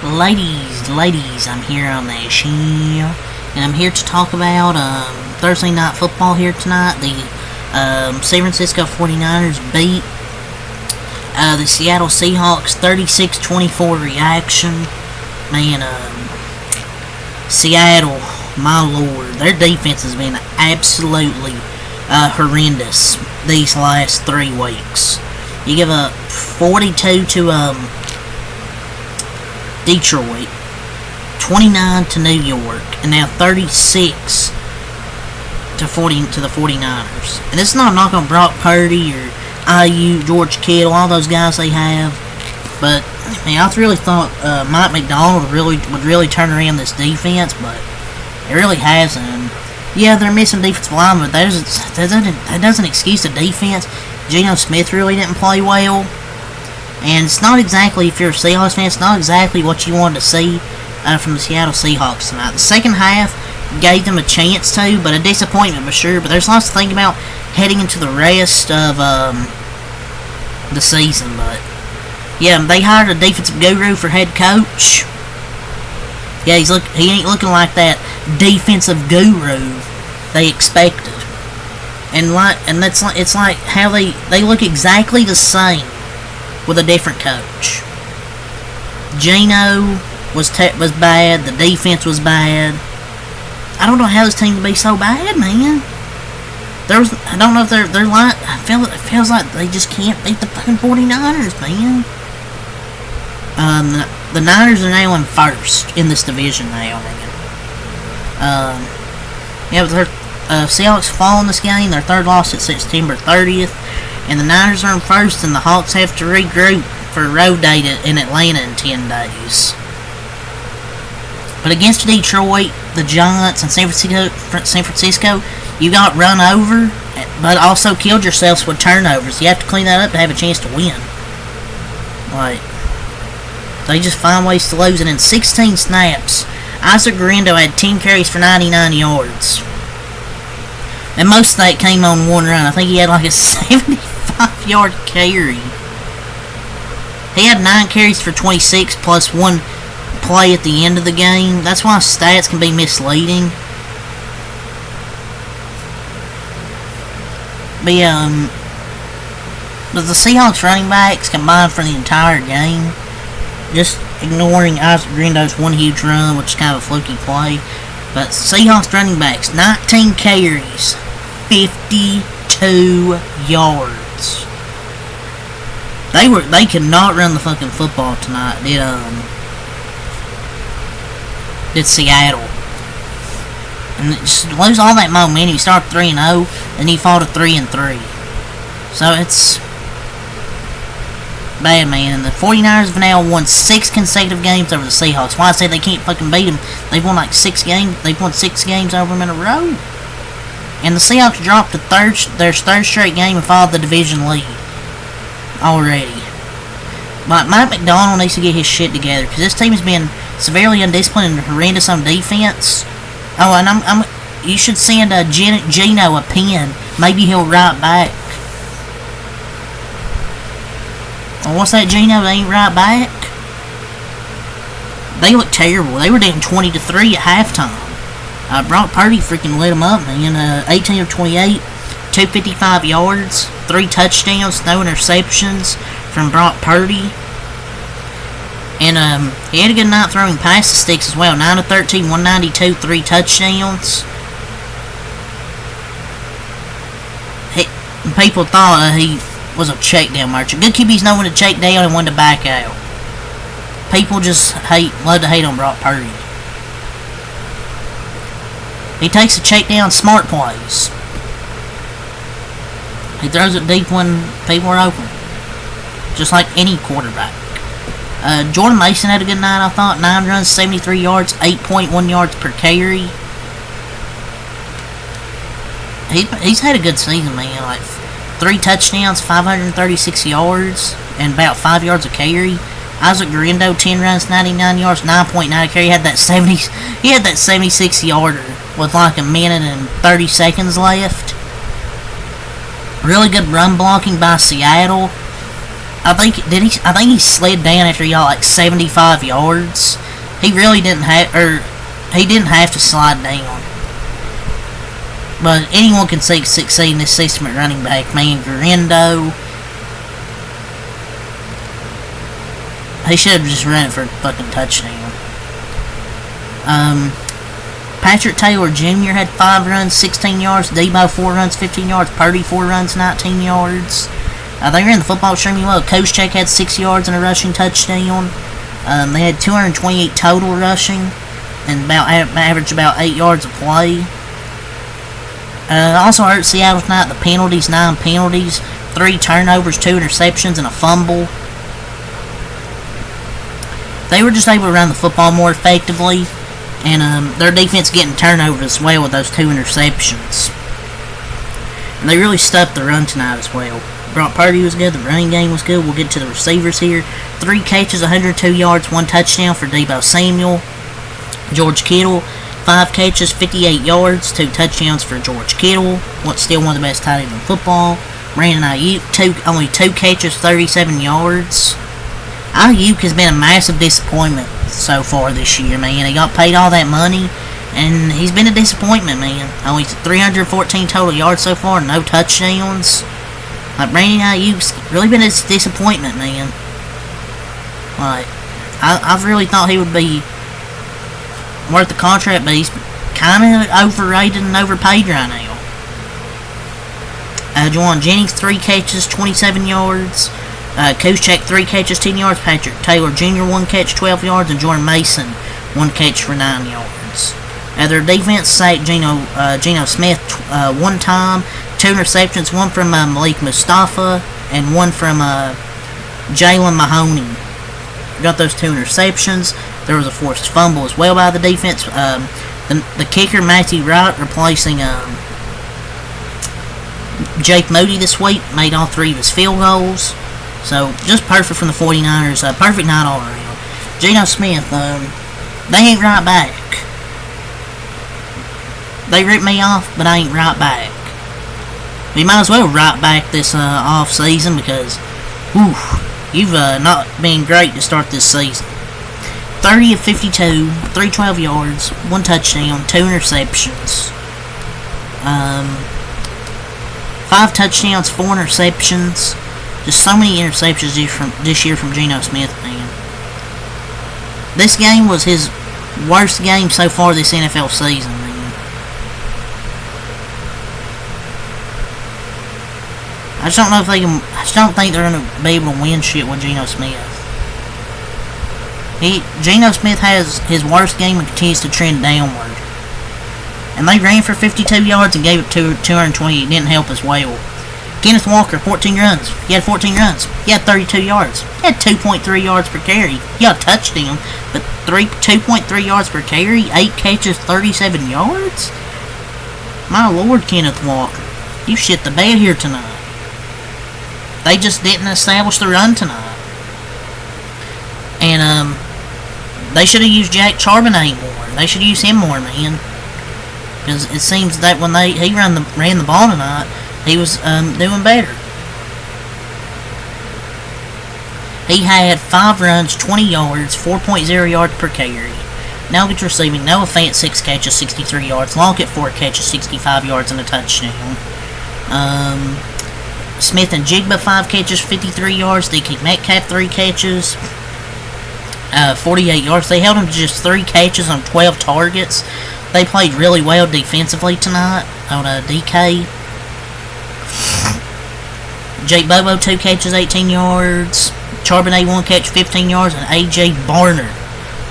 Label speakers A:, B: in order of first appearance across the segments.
A: Ladies, I'm here on the show, and I'm here to talk about Thursday Night Football here tonight. The San Francisco 49ers beat the Seattle Seahawks 36-24 reaction. Man, Seattle, my lord, their defense has been absolutely horrendous these last 3 weeks. You give up 42 to Detroit, 29 to New York, and now 36 to the 49ers. And it's not a knock on Brock Purdy or IU, George Kittle, all those guys they have. But man, I really thought Mike McDonald would really turn around this defense, but it really hasn't. And yeah, they're missing defensive linemen, but that doesn't excuse the defense. Geno Smith really didn't play well. And it's not exactly, if you're a Seahawks fan, it's not exactly what you wanted to see from the Seattle Seahawks tonight. The second half gave them a chance to, but a disappointment for sure. But there's lots to think about heading into the rest of the season. But yeah, they hired a defensive guru for head coach. Yeah, he ain't looking like that defensive guru they expected. And it's like how they look exactly the same with a different coach. Geno was bad. The defense was bad. I don't know how this team can be so bad, man. I don't know if they're like. It feels like they just can't beat the fucking 49ers, man. The Niners are now in first in this division now, man. Yeah, but Seahawks fall in this game. Their third loss at September 30th. And the Niners are in first, and the Hawks have to regroup for a road date in Atlanta in 10 days. But against Detroit, the Giants, and San Francisco, you got run over, but also killed yourselves with turnovers. You have to clean that up to have a chance to win. Like, they just find ways to lose. And in 16 snaps, Isaac Guerrero had 10 carries for 99 yards. And most of that came on one run. I think he had like a 75-yard carry. He had 9 carries for 26 plus one play at the end of the game. That's why stats can be misleading. But the Seahawks running backs combined for the entire game, just ignoring Isaac Guerrero's one huge run, which is kind of a fluky play. But Seahawks running backs, 19 carries, 52 yards. They could not run the fucking football tonight. Did Seattle. And just lose all that momentum. You start 3-0, then you fall to 3-3. So it's bad, man. The 49ers have now won 6 consecutive games over the Seahawks. Why I say they can't fucking beat them? They've won like 6 games. They've won 6 games over them in a row. And the Seahawks dropped their third straight game and followed the division lead already. But Mike McDonald needs to get his shit together, because this team has been severely undisciplined and horrendous on defense. Oh, and you should send Geno a pen. Maybe he'll write back. Well, what's that, Geno? They ain't right back? They look terrible. They were down 20-3 at halftime. Brock Purdy freaking lit them up, man. 18 of 28, 255 yards, 3 touchdowns, no interceptions from Brock Purdy. And he had a good night throwing past the sticks as well. 9 of 13, 192, 3 touchdowns. People thought he was a check down merchant. Good QBs know when to check down and when to back out. People just love to hate on Brock Purdy. He takes a check down, smart plays. He throws it deep when people are open. Just like any quarterback. Jordan Mason had a good night, I thought. 9 runs, 73 yards, 8.1 yards per carry. He's had a good season, man. Like 3 touchdowns, 536 yards, and about 5 yards a carry. Isaac Guerrero, 10 runs, 99 yards, 9.9 carry. He had that 76 yarder with like a minute and 30 seconds left. Really good run blocking by Seattle. I think he slid down after he got like 75 yards. He really didn't have, he didn't have to slide down. But anyone can succeed in this system at running back. Man, Garindo, he should have just run it for a fucking touchdown. Patrick Taylor Jr. had 5 runs, 16 yards. Debo 4 runs, 15 yards. Purdy 4 runs, 19 yards. They ran the football extremely well. Koscheck had 6 yards and a rushing touchdown. They had 228 total rushing and averaged about 8 yards a play. Also hurt Seattle tonight. The penalties, 9 penalties, 3 turnovers, 2 interceptions, and a fumble. They were just able to run the football more effectively, and their defense getting turnovers as well with those 2 interceptions. And they really stuffed the run tonight as well. Brock Purdy was good. The running game was good. We'll get to the receivers here. 3 catches, 102 yards, 1 touchdown for Deebo Samuel. George Kittle, 5 catches, 58 yards, 2 touchdowns for George Kittle. Still one of the best tight ends in football. Brandon Ayuk, only 2 catches, 37 yards. Ayuk has been a massive disappointment so far this year, man. He got paid all that money, and he's been a disappointment, man. Only 314 total yards so far, no touchdowns. Like, Brandon Ayuk's really been a disappointment, man. Like, I really thought he would be worth the contract, but he's kind of overrated and overpaid right now. Juwan Jennings, 3 catches, 27 yards. Koscheck, 3 catches, 10 yards. Patrick Taylor Jr., 1 catch, 12 yards. And Jordan Mason, 1 catch for 9 yards. Their defense sacked Geno Smith 1 time. 2 interceptions, 1 from Malik Mustafa and 1 from Jalen Mahoney. Got those 2 interceptions. There was a forced fumble as well by the defense. The kicker, Matthew Wright, replacing Jake Moody this week, made all 3 of his field goals. So, just perfect from the 49ers. Perfect night all around. Geno Smith, they ain't right back. They ripped me off, but I ain't right back. We might as well right back this off season because, whew, you've not been great to start this season. 30 of 52, 312 yards, 1 touchdown, 2 interceptions. 5 touchdowns, 4 interceptions. Just so many interceptions this year from Geno Smith, man. This game was his worst game so far this NFL season, man. I just don't know if they can. I just don't think they're going to be able to win shit with Geno Smith. Geno Smith has his worst game and continues to trend downward. And they ran for 52 yards and gave up 220. It didn't help as well. Kenneth Walker, 14 runs. He had 14 runs. He had 32 yards. He had 2.3 yards per carry. He got a touchdown, but 2.3 yards per carry, 8 catches, 37 yards? My lord, Kenneth Walker. You shit the bed here tonight. They just didn't establish the run tonight. And, they should have used Jack Charbonnet more. They should use him more, man. Because it seems that when he ran the ball tonight, he was doing better. He had 5 runs, 20 yards, 4.0 yards per carry. Now gets receiving. Noah Fant, 6 catches, 63 yards. Lockett, 4 catches, 65 yards and a touchdown. Smith and Jigba, 5 catches, 53 yards. DK Metcalf, 3 catches, 48 yards. They held him to just 3 catches on 12 targets. They played really well defensively tonight on DK. Jake Bobo, 2 catches, 18 yards. Charbonnet, 1 catch, 15 yards. And A.J. Barner,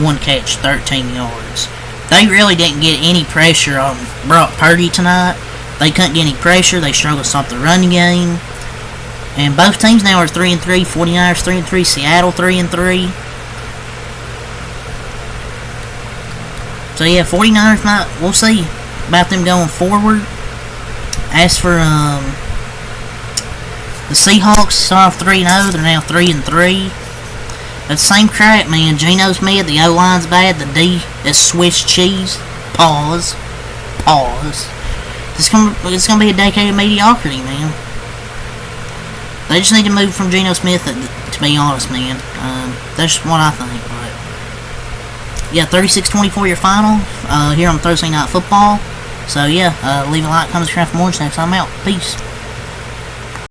A: 1 catch, 13 yards. They really didn't get any pressure on Brock Purdy tonight. They couldn't get any pressure. They struggled to stop the running game. And both teams now are 3-3. 49ers 3-3. Seattle 3-3. So yeah, 49ers might, we'll see about them going forward. As for the Seahawks, start off 3-0, they're now 3-3. But same crap, man. Geno Smith, the O-line's bad, the D is Swiss cheese. Pause. It's gonna be a decade of mediocrity, man. They just need to move from Geno Smith, to be honest, man. That's what I think. But yeah, 36-24 your final here on Thursday Night Football. So yeah, leave a like, comment, subscribe for more. Next time out. Peace.